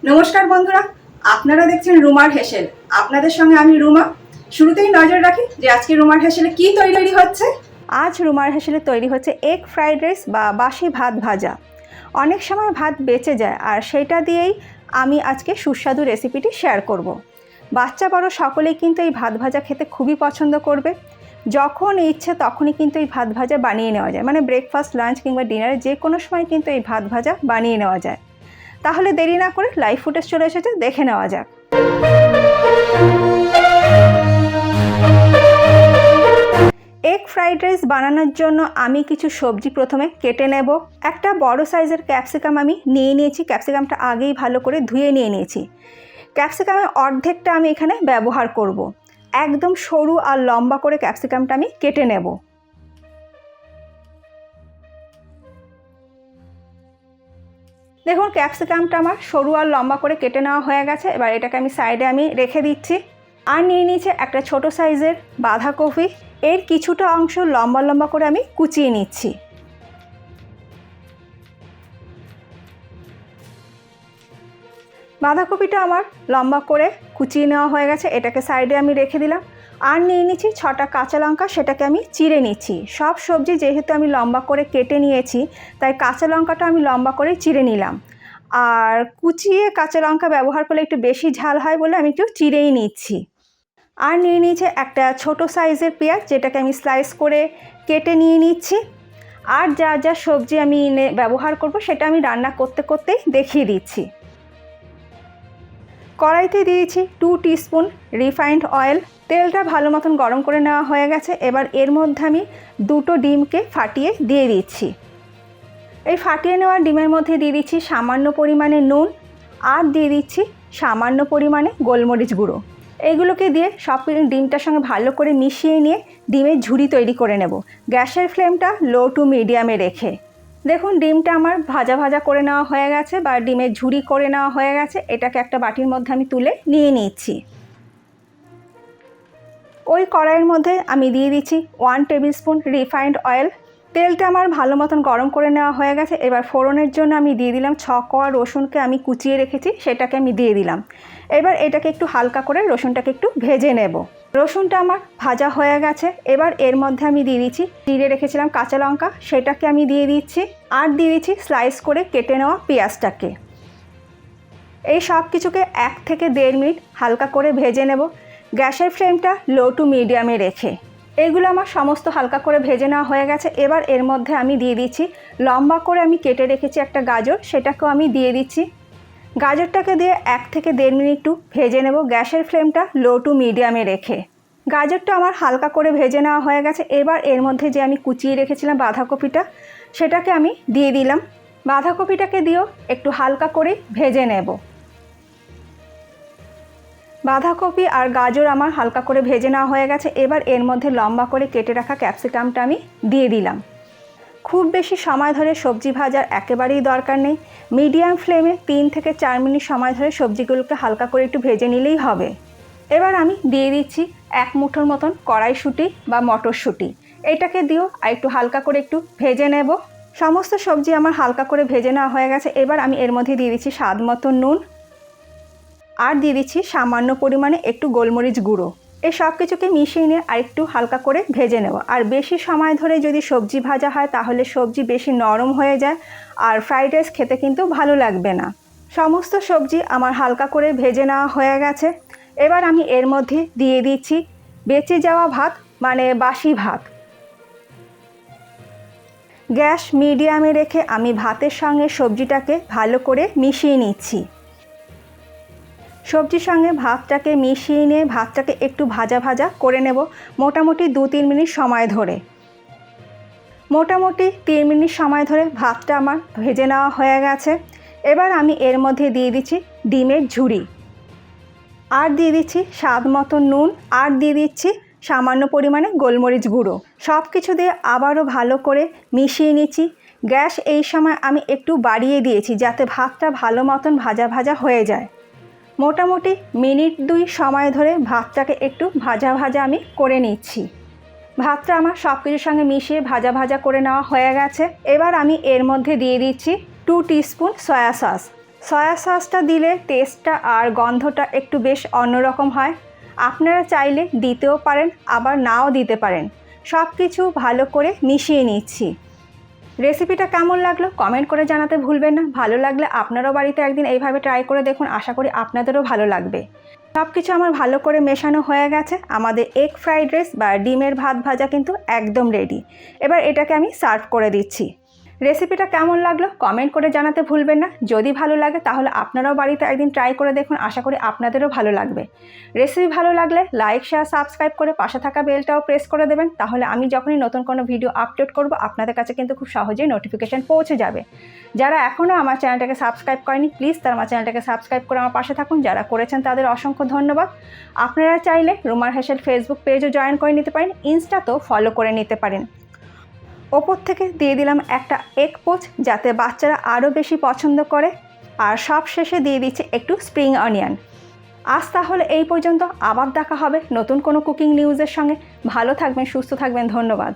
নমস্কার বন্ধুরা, আপনারা দেখছেন রুমার হেসেল। আপনাদের সঙ্গে আমি রুমা। শুরুতেই নজর রাখি যে আজকে রুমার হেসেলে কি তৈরি হচ্ছে। আজ রুমার হেসেলে তৈরি হচ্ছে এগ ফ্রাইড রাইস বা বাসি ভাত ভাজা। অনেক সময় ভাত বেঁচে যায়, আর সেইটা দিয়েই আমি আজকে সুস্বাদু রেসিপিটি শেয়ার করব। বাচ্চা বড় সকলেই কিন্তু এই ভাত ভাজা খেতে খুবই পছন্দ করবে। যখন ইচ্ছে তখনই কিন্তু এই ভাত ভাজা বানিয়ে নেওয়া যায়, মানে ব্রেকফাস্ট, লাঞ্চ কিংবা ডিনারে যে কোনো সময় কিন্তু এই ভাত ভাজা বানিয়ে নেওয়া যায়। তাহলে দেরি না করে লাইভ ফুটেজ চলে এসেছে, দেখে নেওয়া যাক। এগ ফ্রাইড রাইস বানানোর জন্য আমি কিছু সবজি প্রথমে কেটে নেব। একটা বড় সাইজের ক্যাপসিকাম আমি নিয়ে নিয়েছি। ক্যাপসিকামটা আগেই ভালো করে ধুয়ে নিয়ে নিয়েছি। ক্যাপসিকামের অর্ধেকটা আমি এখানে ব্যবহার করব। একদম সরু আর লম্বা করে ক্যাপসিকামটা আমি কেটে নেব। দেখুন, ক্যাপসিকামটা আমার সরু আর লম্বা করে কেটে নেওয়া হয়ে গেছে। এবার এটাকে আমি সাইডে রেখে দিচ্ছি। আর নিয়ে নিয়েছি একটা ছোট সাইজের বাঁধাকপি। এর কিছুটা অংশ লম্বা লম্বা করে আমি কুচিয়ে নিচ্ছি। বাঁধাকপিটা আমার লম্বা করে কুচিয়ে নেওয়া হয়ে গেছে, এটাকে সাইডে আমি রেখে দিলাম। আর নিয়ে নিচ্ছি 6টা কাঁচা লঙ্কা, সেটাকে আমি চিড়ে নিচ্ছি। সব সবজি যেহেতু আমি লম্বা করে কেটে নিয়েছি, তাই কাঁচা লঙ্কাটা আমি লম্বা করে চিড়ে নিলাম। আর কুচিয়ে কাঁচা লঙ্কা ব্যবহার করলে একটু বেশি ঝাল হয় বলে আমি একটু চিড়েই নিচ্ছি। আর নিয়ে নিয়েছি একটা ছোট সাইজের পেঁয়াজ, যেটাকে আমি স্লাইস করে কেটে নিয়ে নিচ্ছি। আর যা যা সবজি আমি ব্যবহার করব সেটা আমি রান্না করতে করতেই দেখিয়ে দিচ্ছি। কড়াইতে দিয়েছি 2 টিস্পুন রিফাইন্ড অয়েল। তেলটা ভালো মতন গরম করে নেওয়া হয়ে গেছে। এবার এর মধ্যে আমি 2টো ডিমকে ফাটিয়ে দিয়ে দিচ্ছি। এই ফাটিয়ে নেওয়া ডিমের মধ্যে দিয়ে দিচ্ছি সামান্য পরিমাণে নুন, আর দিয়ে দিচ্ছি সামান্য পরিমাণে গোলমরিচ গুঁড়ো। এইগুলোকে দিয়ে সব ডিমটার সঙ্গে ভালো করে মিশিয়ে নিয়ে ডিমের ঝুড়ি তৈরি করে নেব, গ্যাসের ফ্লেমটা লো টু মিডিয়ামে রেখে। দেখুন, ডিমটা আমার ভাজা ভাজা করে নেওয়া হয়ে গেছে বা ডিমের ঝুড়ি করে নেওয়া হয়ে গেছে। এটাকে একটা বাটির মধ্যে আমি তুলে নিয়ে নিচ্ছি। ওই কড়াইয়ের মধ্যে আমি দিয়ে দিচ্ছি 1 টেবিল স্পুন রিফাইন্ড অয়েল। তেলটা আমার ভালো মতন গরম করে নেওয়া হয়ে গেছে। এবার ফোড়নের জন্য আমি দিয়ে দিলাম 6 কোয়া রসুনকে আমি কুচিয়ে রেখেছি, সেটাকে আমি দিয়ে দিলাম। এবার এটাকে একটু হালকা করে রসুনটাকে একটু ভেজে নেব। রসুনটা আমার ভাজা হয়ে গেছে। এবার এর মধ্যে আমি দিয়ে দিচ্ছি চিড়ে রেখেছিলাম কাঁচা লঙ্কা, সেটাকে আমি দিয়ে দিচ্ছি। আর দিয়ে দিচ্ছি স্লাইস করে কেটে নেওয়া পেঁয়াজটাকে। এই সব কিছুকে 1 থেকে 1.5 মিনিট হালকা করে ভেজে নেব, গ্যাসের ফ্লেমটা লো টু মিডিয়ামে রেখে। এগুলো আমার সমস্ত হালকা করে ভেজে নেওয়া হয়ে গেছে। এবার এর মধ্যে আমি দিয়ে দিচ্ছি লম্বা করে আমি কেটে রেখেছি একটা গাজর, সেটাকেও আমি দিয়ে দিচ্ছি। গাজরটাকে দিয়ে 1 থেকে 1.5 মিনিট একটু ভেজে নেব, গ্যাসের ফ্লেমটা লো টু মিডিয়ামে রেখে। গাজরটা আমার হালকা করে ভেজে নেওয়া হয়ে গেছে। এবার এর মধ্যে যে আমি কুচিয়ে রেখেছিলাম বাঁধাকপিটা, সেটাকে আমি দিয়ে দিলাম। বাঁধাকপিটাকে দিয়েও একটু হালকা করে ভেজে নেব। বাঁধাকপি আর গাজর আমার হালকা করে ভেজে নেওয়া হয়ে গেছে। এবার এর মধ্যে লম্বা করে কেটে রাখা ক্যাপসিকামটা আমি দিয়ে দিলাম। খুব বেশি সময় ধরে সবজি ভাজার একেবারেই দরকার নেই। মিডিয়াম ফ্লেমে 3 থেকে 4 মিনিট সময় ধরে সবজিগুলোকে হালকা করে একটু ভেজে নিলেই হবে। এবার আমি দিয়ে দিচ্ছি 1 মুঠোর মতন কড়াইশুঁটি বা মটরশুঁটি। এটাকে দিয়েও আর একটু হালকা করে একটু ভেজে নেব। সমস্ত সবজি আমার হালকা করে ভেজে নেওয়া হয়ে গেছে। এবার আমি এর মধ্যে দিয়ে দিচ্ছি স্বাদ মতো নুন, আর দিয়ে দিচ্ছি সামান্য পরিমাণে একটু গোলমরিচ গুঁড়ো। এই সব কিছুকে মিশিয়ে নিয়ে আর একটু হালকা করে ভেজে নেব। আর বেশি সময় ধরে যদি সবজি ভাজা হয় তাহলে সবজি বেশি নরম হয়ে যায়, আর ফ্রাইড রাইস খেতে কিন্তু ভালো লাগবে না। সমস্ত সবজি আমার হালকা করে ভেজে নেওয়া হয়ে গেছে। এবার আমি এর মধ্যে দিয়ে দিচ্ছি বেঁচে যাওয়া ভাত, মানে বাসি ভাত। গ্যাস মিডিয়ামে রেখে আমি ভাতের সঙ্গে সবজিটাকে ভালো করে মিশিয়ে নিচ্ছি। সবজির সঙ্গে ভাতটাকে মিশিয়ে নিয়ে ভাতটাকে একটু ভাজা ভাজা করে নেব, মোটামুটি 2-3 মিনিট সময় ধরে। মোটামুটি 3 মিনিট সময় ধরে ভাতটা আমার ভেজে নেওয়া হয়ে গেছে। এবার আমি এর মধ্যে দিয়ে দিচ্ছি ডিমের ঝুড়ি, আর দিয়ে দিচ্ছি স্বাদ মতো নুন, আর দিয়ে দিচ্ছি সামান্য পরিমাণে গোলমরিচ গুঁড়ো। সব কিছু দিয়ে আবারও ভালো করে মিশিয়ে নিচ্ছি। গ্যাস এই সময় আমি একটু বাড়িয়ে দিয়েছি যাতে ভাতটা ভালো মতন ভাজা ভাজা হয়ে যায়। মোটামুটি মিনিট 2 সময় ধরে ভাতটাকে একটু ভাজা ভাজা আমি করে নিচ্ছি। ভাতটা আমার সব কিছুর সঙ্গে মিশিয়ে ভাজা ভাজা করে নেওয়া হয়ে গেছে। এবার আমি এর মধ্যে দিয়ে দিচ্ছি 2 টিস্পুন সয়া সস। সয়া সসটা দিলে টেস্টটা আর গন্ধটা একটু বেশ অন্যরকম হয়। আপনারা চাইলে দিতেও পারেন, আবার নাও দিতে পারেন। সব কিছু ভালো করে মিশিয়ে নিচ্ছি। রেসিপিটা কেমন লাগলো কমেন্ট করে জানাতে ভুলবেন না। ভালো লাগলে আপনারাও বাড়িতে একদিন এইভাবে ট্রাই করে দেখুন, আশা করি আপনাদেরও ভালো লাগবে। সব কিছু আমার ভালো করে মেশানো হয়ে গেছে। আমাদের এগ ফ্রাইড রাইস বা ডিমের ভাত ভাজা কিন্তু একদম রেডি। এবার এটাকে আমি সার্ভ করে দিচ্ছি। রেসিপিটা কেমন লাগলো কমেন্ট করে জানাতে ভুলবেন না। যদি ভালো লাগে তাহলে আপনারাও বাড়িতে একদিন ট্রাই করে দেখুন, আশা করি আপনাদেরও ভালো লাগবে। রেসিপি ভালো লাগলে লাইক শেয়ার সাবস্ক্রাইব করে পাশে থাকা বেলটাও প্রেস করে দেবেন, তাহলে আমি যখনই নতুন কোনো ভিডিও আপলোড করব আপনাদের কাছে কিন্তু খুব সহজেই নোটিফিকেশান পৌঁছে যাবে। যারা এখনও আমার চ্যানেলটাকে সাবস্ক্রাইব করেনি প্লিজ তারা আমার চ্যানেলটাকে সাবস্ক্রাইব করে আমার পাশে থাকুন। যারা করেছেন তাদের অসংখ্য ধন্যবাদ। আপনারা চাইলে রুমার হেসেল ফেসবুক পেজও জয়েন করে নিতে পারেন, ইনস্টাতেও ফলো করে নিতে পারেন। ওপর থেকে দিয়ে দিলাম একটা এগ পোচ, যাতে বাচ্চারা আরও বেশি পছন্দ করে। আর সব শেষে দিয়ে দিচ্ছি একটু স্প্রিং অনিয়ন। আজ তাহলে এই পর্যন্ত, আবার দেখা হবে নতুন কোনো কুকিং নিউজের সঙ্গে। ভালো থাকবেন, সুস্থ থাকবেন, ধন্যবাদ।